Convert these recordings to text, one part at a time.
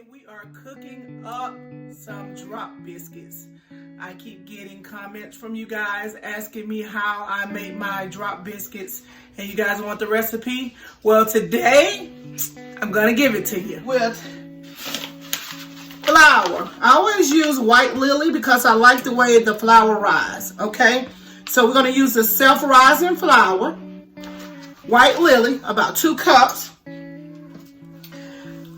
Today we are cooking up some drop biscuits. I keep getting comments from you guys asking me how I make my drop biscuits, and you guys want the recipe? Well, today I'm gonna give it to you with flour. I always use white lily because I like the way the flour rises, okay? So we're gonna use the self-rising flour, white lily, about 2 cups.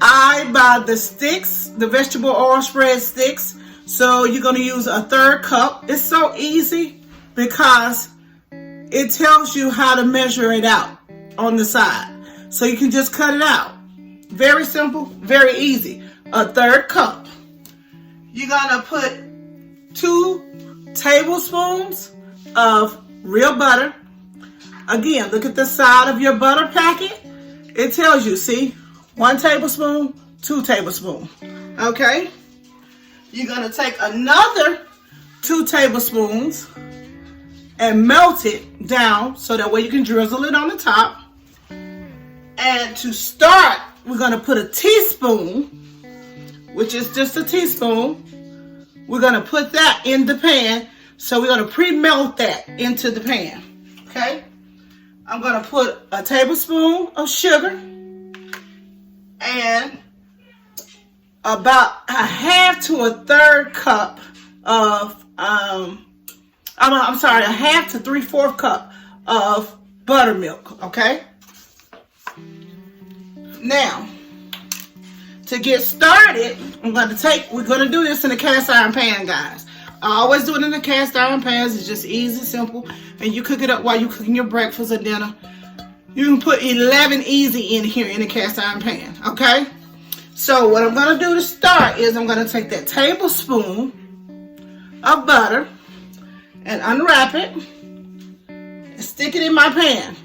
I buy the sticks, the vegetable oil spread sticks. So you're going to use a 1/3 cup. It's so easy because it tells you how to measure it out on the side. So you can just cut it out. Very simple, very easy. A 1/3 cup. You're going to put 2 tablespoons of real butter. Again, look at the side of your butter packet. It tells you, see? 1 tablespoon, 2 tablespoons. Okay? You're going to take another 2 tablespoons and melt it down so that way you can drizzle it on the top. And to start, we're going to put a teaspoon, which is just a teaspoon. We're going to put that in the pan. So we're going to pre-melt that into the pan. Okay? I'm going to put a tablespoon of sugar and about a 1/2 to a 1/3 cup of, a 1/2 to 3/4 cup of buttermilk, okay? Now, to get started, we're going to do this in a cast iron pan, guys. I always do it in the cast iron pans. It's just easy, simple, and you cook it up while you're cooking your breakfast or dinner. You can put 11 easy in here in a cast iron pan, okay? So what I'm going to do to start is I'm going to take that tablespoon of butter and unwrap it and stick it in my pan.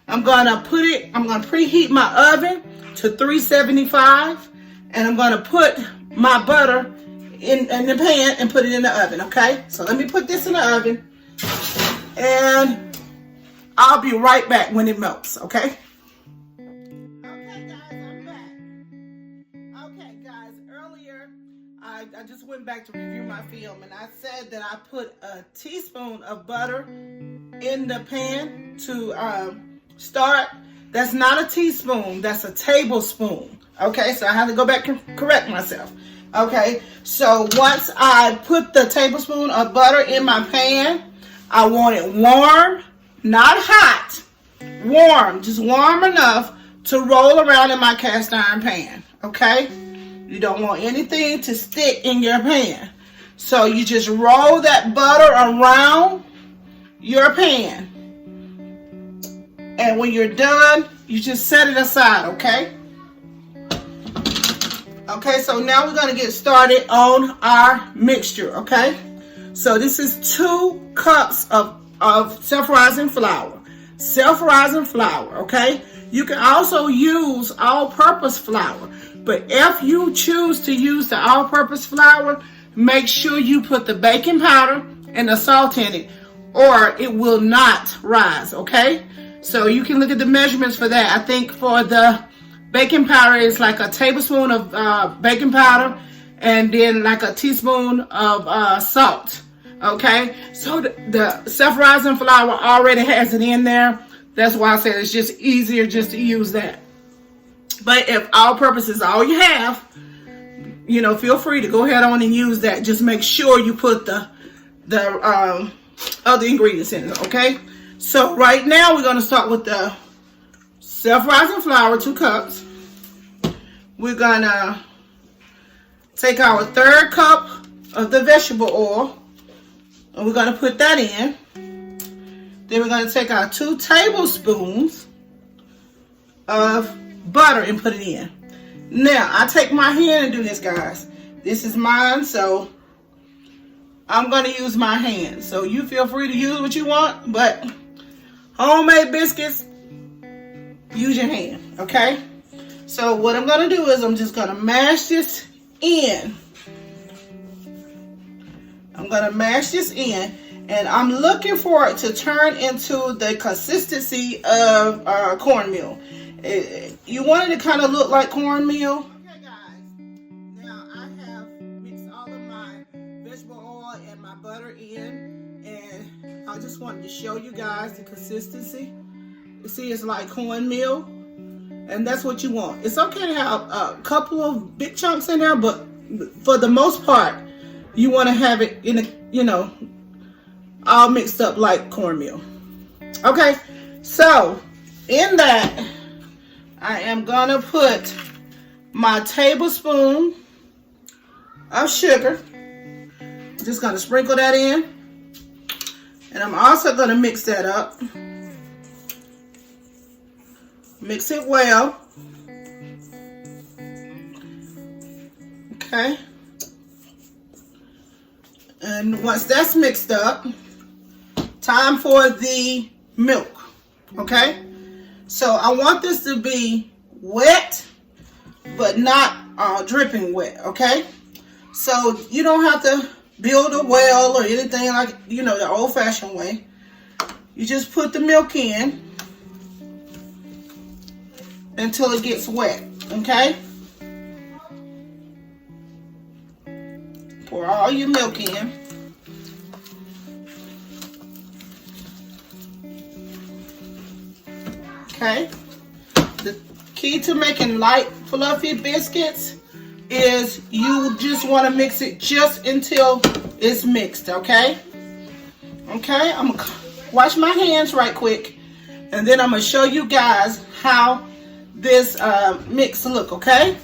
I'm going to preheat my oven to 375, and I'm going to put my butter in the pan and put it in the oven, okay? So let me put this in the oven, and I'll be right back when it melts, okay? Okay, guys, I'm back. Okay, guys, earlier I just went back to review my film, and I said that I put a teaspoon of butter in the pan to start. That's not a teaspoon, that's a tablespoon. Okay, so I have to go back and correct myself. Okay, so once I put the tablespoon of butter in my pan, I want it warm. Not hot, warm, just warm enough to roll around in my cast iron pan, okay? You don't want anything to stick in your pan. So you just roll that butter around your pan. And when you're done, you just set it aside, okay? Okay, so now we're going to get started on our mixture, okay? So this is 2 cups of self-rising flour. Self-rising flour, okay? You can also use all-purpose flour, but if you choose to use the all-purpose flour, make sure you put the baking powder and the salt in it, or it will not rise, okay? So you can look at the measurements for that. I think for the baking powder, it's like a tablespoon of baking powder and then like a teaspoon of salt. Okay, so the self-rising flour already has it in there. That's why I said it's just easier just to use that. But if all-purpose is all you have, you know, feel free to go ahead on and use that. Just make sure you put the other ingredients in it, okay? So right now we're going to start with the self-rising flour, 2 cups. We're going to take our 1/3 cup of the vegetable oil, and we're going to put that in. Then we're going to take our 2 tablespoons of butter and put it in. Now, I take my hand and do this, guys. This is mine, so I'm going to use my hand. So you feel free to use what you want, but homemade biscuits, use your hand, okay? So what I'm going to do is I'm just going to mash this in. I'm going to mash this in, and I'm looking for it to turn into the consistency of cornmeal. You want it to kind of look like cornmeal. Okay, guys. I just wanted to show you guys the consistency. You see, it's like cornmeal, and that's what you want. It's okay to have a couple of big chunks in there, but for the most part, you want to have it in a, all mixed up like cornmeal. Okay, so in that, I am gonna put my tablespoon of sugar. I'm just gonna sprinkle that in, and I'm also gonna mix that up. Mix it well. Okay. And once that's mixed up, time for the milk. Okay. So I want this to be wet, but not dripping wet. Okay. So you don't have to build a well or anything like, the old-fashioned way. You just put the milk in until it gets wet. Okay. Pour all your milk in. Okay. The key to making light, fluffy biscuits is you just want to mix it just until it's mixed. Okay. Okay. I'm gonna wash my hands right quick, and then I'm gonna show you guys how this mix look. Okay.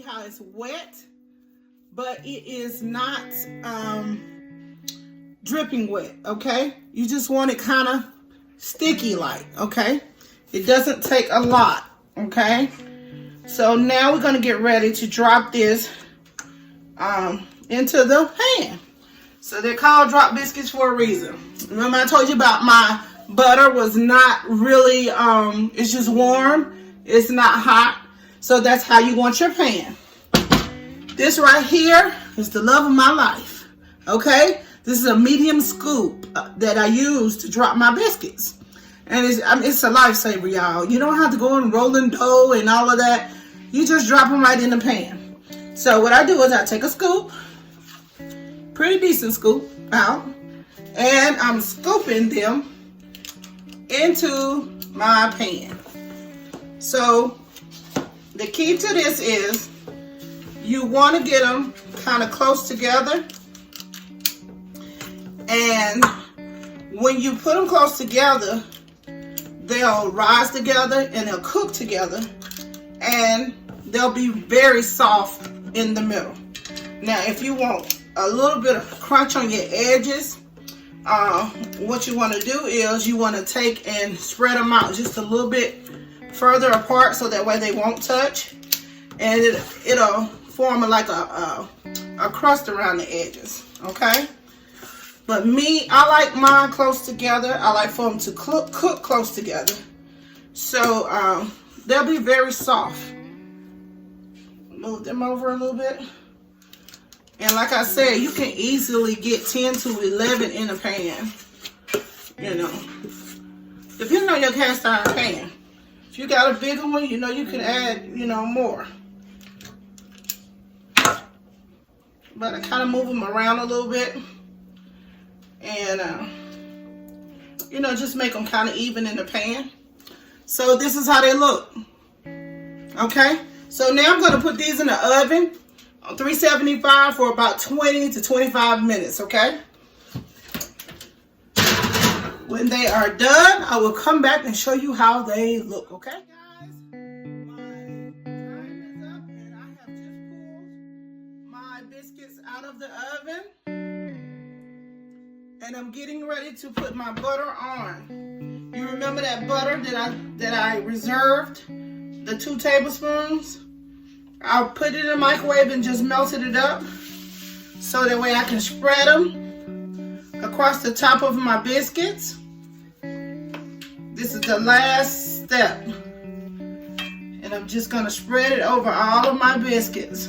How it's wet, but it is not dripping wet. Okay, you just want it kind of sticky like. Okay, it doesn't take a lot. Okay, so now we're going to get ready to drop this into the pan. So they're called drop biscuits for a reason. Remember I told you about my butter was not really it's just warm, it's not hot. So that's how you want your pan. This right here is the love of my life. Okay? This is a medium scoop that I use to drop my biscuits. And it's a lifesaver, y'all. You don't have to go and roll in dough and all of that. You just drop them right in the pan. So what I do is I take a scoop, pretty decent scoop out, and I'm scooping them into my pan. So the key to this is you want to get them kind of close together, and when you put them close together, they'll rise together and they'll cook together, and they'll be very soft in the middle. Now if you want a little bit of crunch on your edges, what you want to do is you want to take and spread them out just a little bit further apart so that way they won't touch, and it'll form like a crust around the edges. Okay, but me, I like mine close together. I like for them to cook close together, so they'll be very soft. Move them over a little bit, and like I said, you can easily get 10 to 11 in a pan, depending on your cast iron pan. If you got a bigger one, you can add, more. But I kind of move them around a little bit. And, just make them kind of even in the pan. So this is how they look. Okay? So now I'm going to put these in the oven on 375 for about 20 to 25 minutes. Okay? When they are done, I will come back and show you how they look, okay? Guys, my time is up, and I have just pulled my biscuits out of the oven. And I'm getting ready to put my butter on. You remember that butter that I reserved? The 2 tablespoons? I'll put it in the microwave and just melted it up. So that way I can spread them across the top of my biscuits. This is the last step. And I'm just going to spread it over all of my biscuits.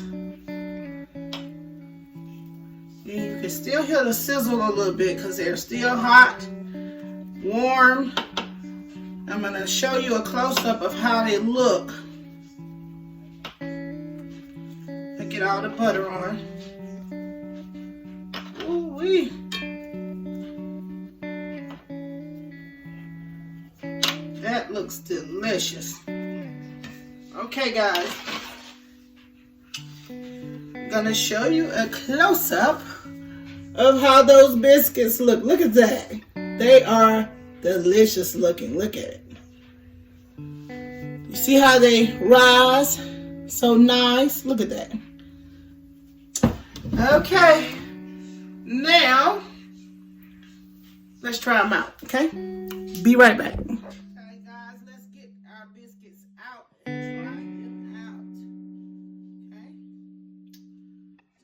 You can still hear the sizzle a little bit because they're still hot, warm. I'm going to show you a close-up of how they look. get all the butter on. Ooh-wee. That looks delicious. Okay, guys. I'm gonna show you a close-up of how those biscuits look. Look at that. They are delicious looking. Look at it. You see how they rise? So nice. Look at that. Okay. Now, let's try them out, okay? Be right back. Okay, guys, let's get our biscuits out and try them out. Okay?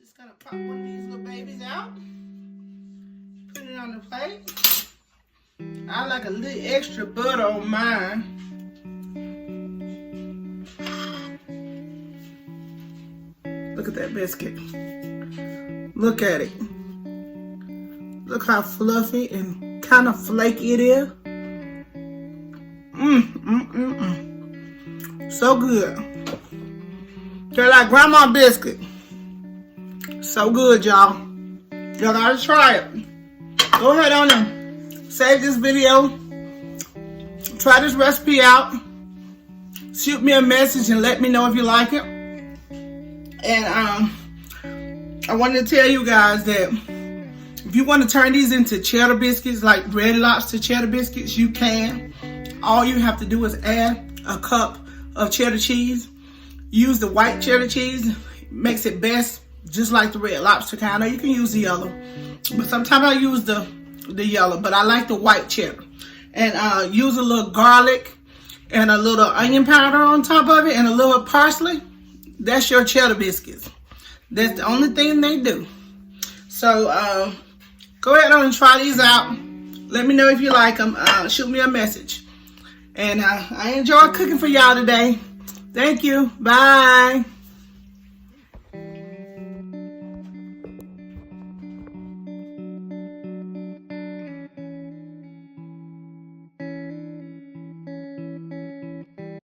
Just gonna pop one of these little babies out. Put it on the plate. I like a little extra butter on mine. Look at that biscuit. Look at it. Look how fluffy and kind of flaky it is. So good. They're like grandma biscuit. So good, y'all. Y'all gotta try it. Go ahead on and save this video. Try this recipe out. Shoot me a message and let me know if you like it. And I wanted to tell you guys that if you want to turn these into cheddar biscuits, like Red Lobster cheddar biscuits, you can. All you have to do is add a cup of cheddar cheese. Use the white cheddar cheese. It makes it best, just like the Red Lobster kind. Or you can use the yellow. But sometimes I use the yellow, but I like the white cheddar. And use a little garlic and a little onion powder on top of it and a little parsley. That's your cheddar biscuits. That's the only thing they do. So go ahead on and try these out. Let me know if you like them. Shoot me a message. And I enjoy cooking for y'all today. Thank you. Bye.